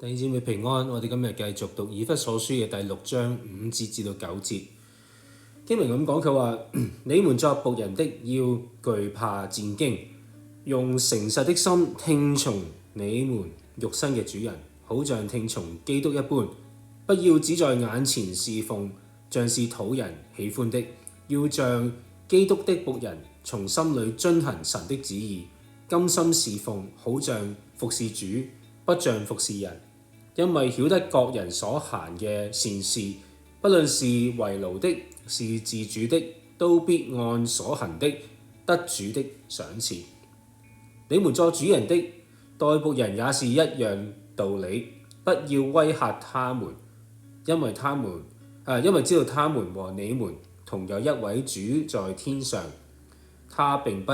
弟兄姊妹平安，我哋今日繼續讀以弗所書嘅第6章5節至到9節。經文咁講，佢話：你們作僕人的要懼怕戰兢，用誠實的心聽從你們肉身嘅主人，好像聽從基督一般。不要只在眼前侍奉，像是討人喜歡的，要像基督的僕人，從心裏遵行神的旨意，甘心侍奉，好像服侍主，不像服侍人。因為曉得各人所行嘅善事，不論是為奴的，是自主的，都必按所行的得主的賞賜。你們作主人的，待僕人也是一樣道理，不要威嚇他們，因為知道他們和你們同有一位主在天上，他並不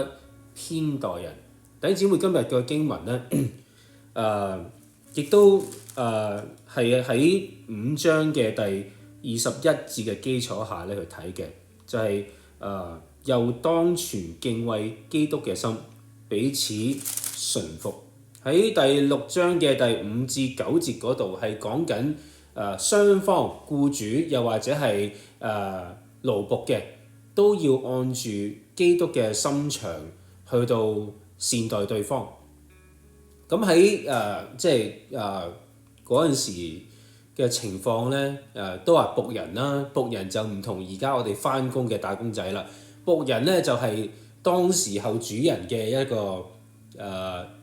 偏待人。弟兄姊妹，今日嘅經文呢，亦都係喺5章嘅第21節嘅基礎下咧去睇嘅，就係又當存敬畏基督嘅心，彼此順服。喺第6章嘅第5至9節嗰度係講緊雙方僱主又或者係奴僕嘅都要按住基督嘅心腸去到善待對方。咁喺嗰陣時嘅情況呢，都話僕人啦，僕人就唔同而家我哋返工嘅打工仔啦。僕人呢，就係當時候主人嘅一個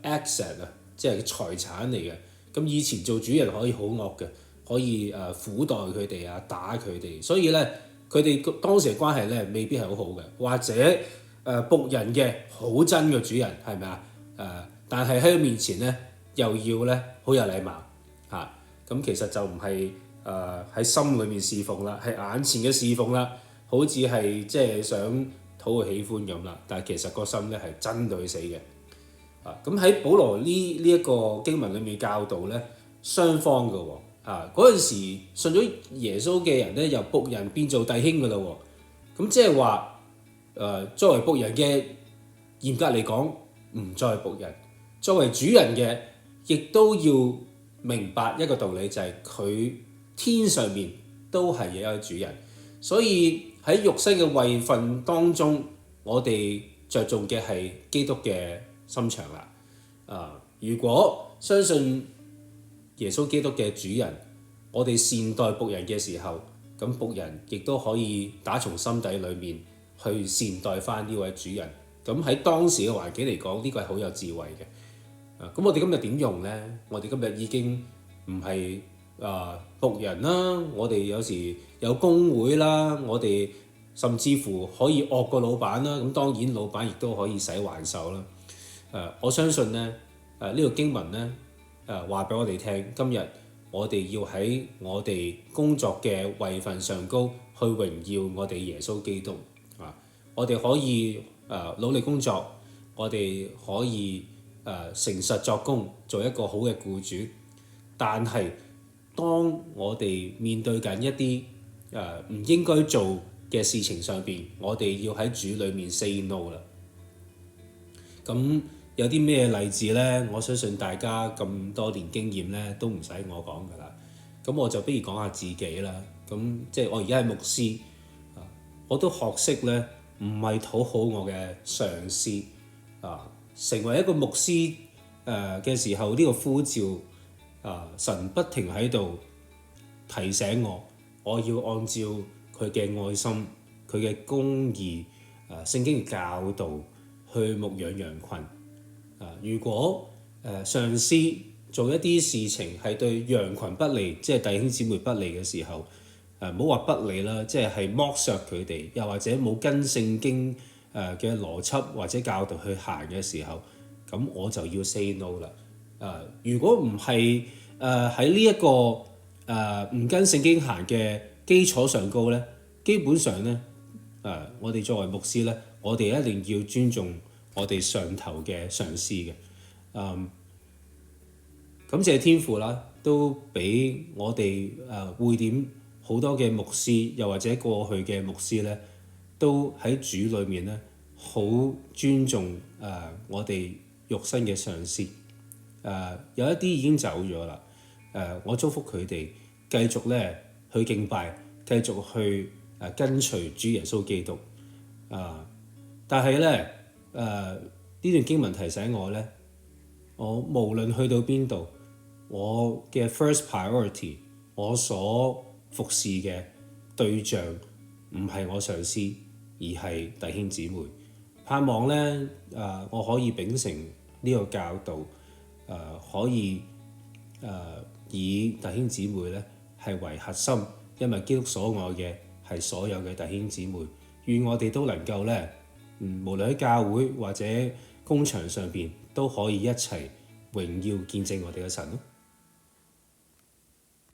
asset 啊，即係財產嚟嘅。咁以前做主人可以好惡嘅，可以苦待佢哋啊，打佢哋，所以呢，佢哋當時嘅關係呢未必係好好嘅，或者僕人嘅好憎嘅主人係咪啊？但係喺佢面前咧，又要咧好有禮貌嚇，咁其實就唔係喺心裏面侍奉啦，係眼前嘅侍奉啦，好似係即係想討佢喜歡咁啦，但係其實個心咧係針對死嘅。咁喺保羅呢一個經文裏面教導咧，雙方嘅喎，嗰陣時信咗耶穌嘅人咧，由僕人變做弟兄嘅啦喎，咁即係話作為僕人嘅嚴格嚟講唔再係僕人。作為主人嘅，亦都要明白一個道理，就係佢天上面都係有一個主人，所以喺肉身嘅位份當中，我哋着重嘅係基督嘅心腸啦。如果相信耶穌基督嘅主人，我哋善待僕人嘅時候，咁僕人亦都可以打從心底裏面去善待返呢位主人。咁喺當時嘅環境嚟講，呢個係好有智慧嘅。咁我哋今日點用呢？我哋今日已經唔係僕人啦，我哋有時有工會啦，我哋甚至乎可以惡過老闆啦。咁當然老闆亦都可以使還手啦。我相信呢，呢個經文呢話俾我哋聽，今日我哋要喺我哋工作嘅位份上高去榮耀我哋耶穌基督。我哋可以努力工作，我哋可以誠實作工，做一個好嘅僱主。但係當我哋面對緊一啲唔應該做嘅事情上邊，我哋要喺主裏面 say no 啦。咁有啲咩例子呢？我相信大家咁多年經驗呢，都唔使我講㗎啦。咁我就不如講下自己啦。咁即係我而家係牧師，我都學識呢，唔係討好我嘅上司成為一個牧師嘅時候，呢個呼召神不停喺度提醒我要按照佢嘅愛心、佢嘅公義、聖經嘅教導去牧養羊群。如果上司做一啲事情係對羊群不利，即係弟兄姊妹不利嘅時候，唔好話不利啦，即係剝削佢哋，又或者冇跟聖經嘅邏輯或者教導去行嘅時候，咁我就要 say no 啦。如果唔係喺呢一個唔跟聖經行嘅基礎上高咧，基本上咧我哋作為牧師咧，我哋一定要尊重我哋上頭嘅上司嘅。感謝天父啦，都俾我哋會點好多嘅牧師，又或者過去嘅牧師咧，都喺主裏面咧好尊重我哋肉身嘅上司。有一啲已經走咗啦，我祝福佢哋繼續咧去敬拜，繼續去跟隨主耶穌基督。但係咧呢段經文提醒我咧，我無論去到邊度，我嘅 first priority， 我所服侍嘅對象唔係我上司，而係弟兄姊妹。盼望咧我可以秉承呢個教導，可以以弟兄姊妹咧係為核心，因為基督所愛嘅係所有嘅弟兄姊妹。願我哋都能夠咧，無論喺教會或者工場上邊都可以一齊榮耀見證我哋嘅神咯。